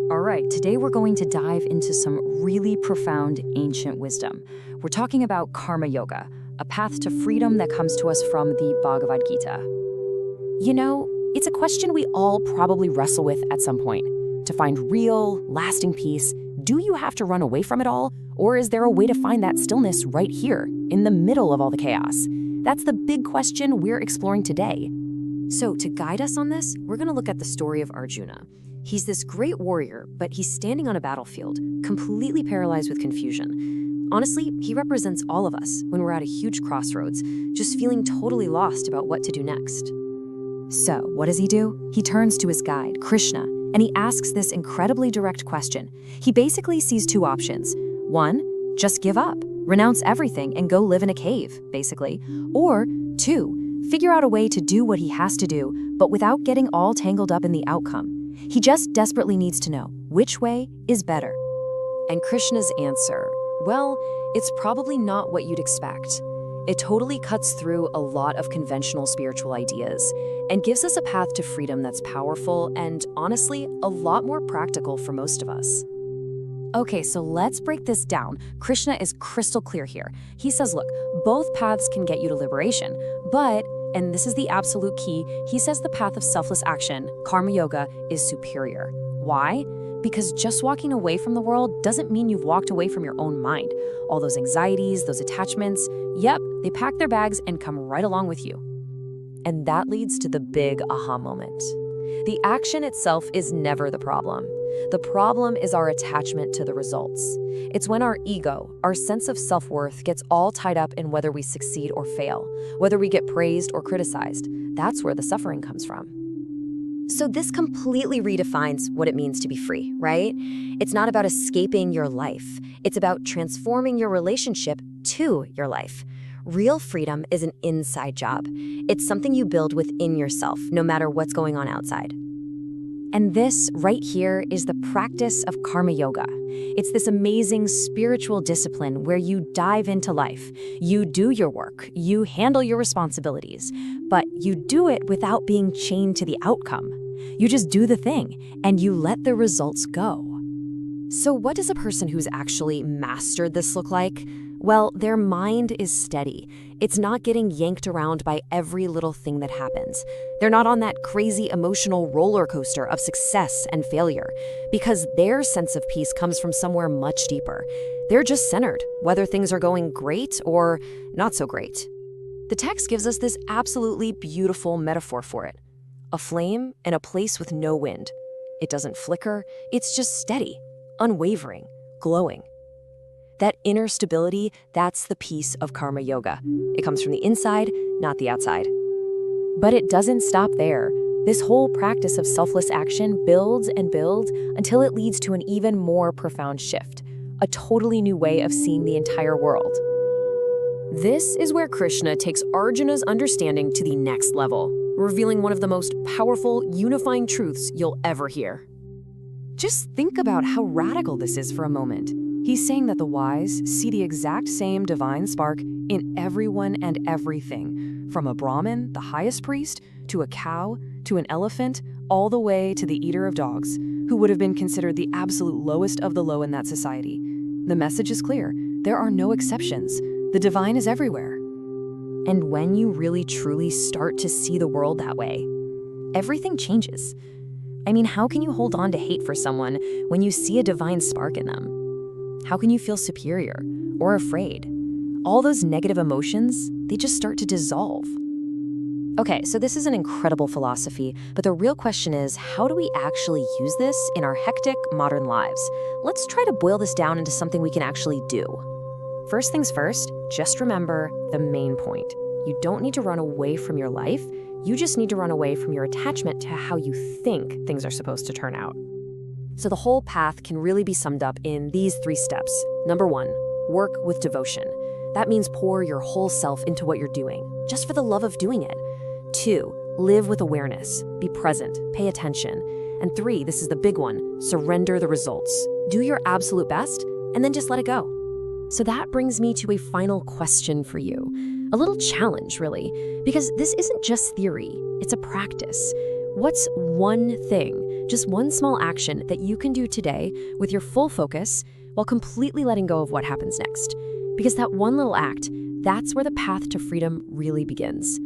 All right, today we're going to dive into some really profound ancient wisdom. We're talking about karma yoga, a path to freedom that comes to us from the Bhagavad Gita. You know, it's a question we all probably wrestle with at some point. To find real, lasting peace, do you have to run away from it all? Or is there a way to find that stillness right here, in the middle of all the chaos? That's the big question we're exploring today. So to guide us on this, we're going to look at the story of Arjuna. He's this great warrior, but he's standing on a battlefield, completely paralyzed with confusion. Honestly, he represents all of us when we're at a huge crossroads, just feeling totally lost about what to do next. So, what does he do? He turns to his guide, Krishna, and he asks this incredibly direct question. He basically sees two options. One, just give up, renounce everything and go live in a cave, basically. Or two, figure out a way to do what he has to do, but without getting all tangled up in the outcome. He just desperately needs to know which way is better. And Krishna's answer, well, it's probably not what you'd expect. It totally cuts through a lot of conventional spiritual ideas and gives us a path to freedom that's powerful and, honestly, a lot more practical for most of us. Okay, so let's break this down. Krishna is crystal clear here. He says, look, both paths can get you to liberation, but, and this is the absolute key, he says the path of selfless action, karma yoga, is superior. Why? Because just walking away from the world doesn't mean you've walked away from your own mind. All those anxieties, those attachments, yep, they pack their bags and come right along with you. And that leads to the big aha moment. The action itself is never the problem. The problem is our attachment to the results. It's when our ego, our sense of self-worth, gets all tied up in whether we succeed or fail, whether we get praised or criticized. That's where the suffering comes from. So this completely redefines what it means to be free, right? It's not about escaping your life. It's about transforming your relationship to your life. Real freedom is an inside job. It's something you build within yourself, no matter what's going on outside. And this right here is the practice of karma yoga. It's this amazing spiritual discipline where you dive into life. You do your work, you handle your responsibilities, but you do it without being chained to the outcome. You just do the thing, and you let the results go. So what does a person who's actually mastered this look like? Well, their mind is steady. It's not getting yanked around by every little thing that happens. They're not on that crazy emotional roller coaster of success and failure, because their sense of peace comes from somewhere much deeper. They're just centered, whether things are going great or not so great. The text gives us this absolutely beautiful metaphor for it. A flame in a place with no wind. It doesn't flicker, it's just steady, unwavering, glowing. That inner stability, that's the peace of karma yoga. It comes from the inside, not the outside. But it doesn't stop there. This whole practice of selfless action builds and builds until it leads to an even more profound shift, a totally new way of seeing the entire world. This is where Krishna takes Arjuna's understanding to the next level, revealing one of the most powerful, unifying truths you'll ever hear. Just think about how radical this is for a moment. He's saying that the wise see the exact same divine spark in everyone and everything, from a Brahmin, the highest priest, to a cow, to an elephant, all the way to the eater of dogs, who would have been considered the absolute lowest of the low in that society. The message is clear. There are no exceptions. The divine is everywhere. And when you really truly start to see the world that way, everything changes. I mean, how can you hold on to hate for someone when you see a divine spark in them? How can you feel superior or afraid? All those negative emotions, they just start to dissolve. Okay, so this is an incredible philosophy, but the real question is, how do we actually use this in our hectic modern lives? Let's try to boil this down into something we can actually do. First things first, just remember the main point. You don't need to run away from your life. You just need to run away from your attachment to how you think things are supposed to turn out. So the whole path can really be summed up in these 3 steps. Number 1, work with devotion. That means pour your whole self into what you're doing, just for the love of doing it. 2, live with awareness. Be present, pay attention. And 3, this is the big one, surrender the results. Do your absolute best, and then just let it go. So that brings me to a final question for you. A little challenge, really, because this isn't just theory, it's a practice. What's one thing, just one small action that you can do today with your full focus while completely letting go of what happens next? Because that one little act, that's where the path to freedom really begins.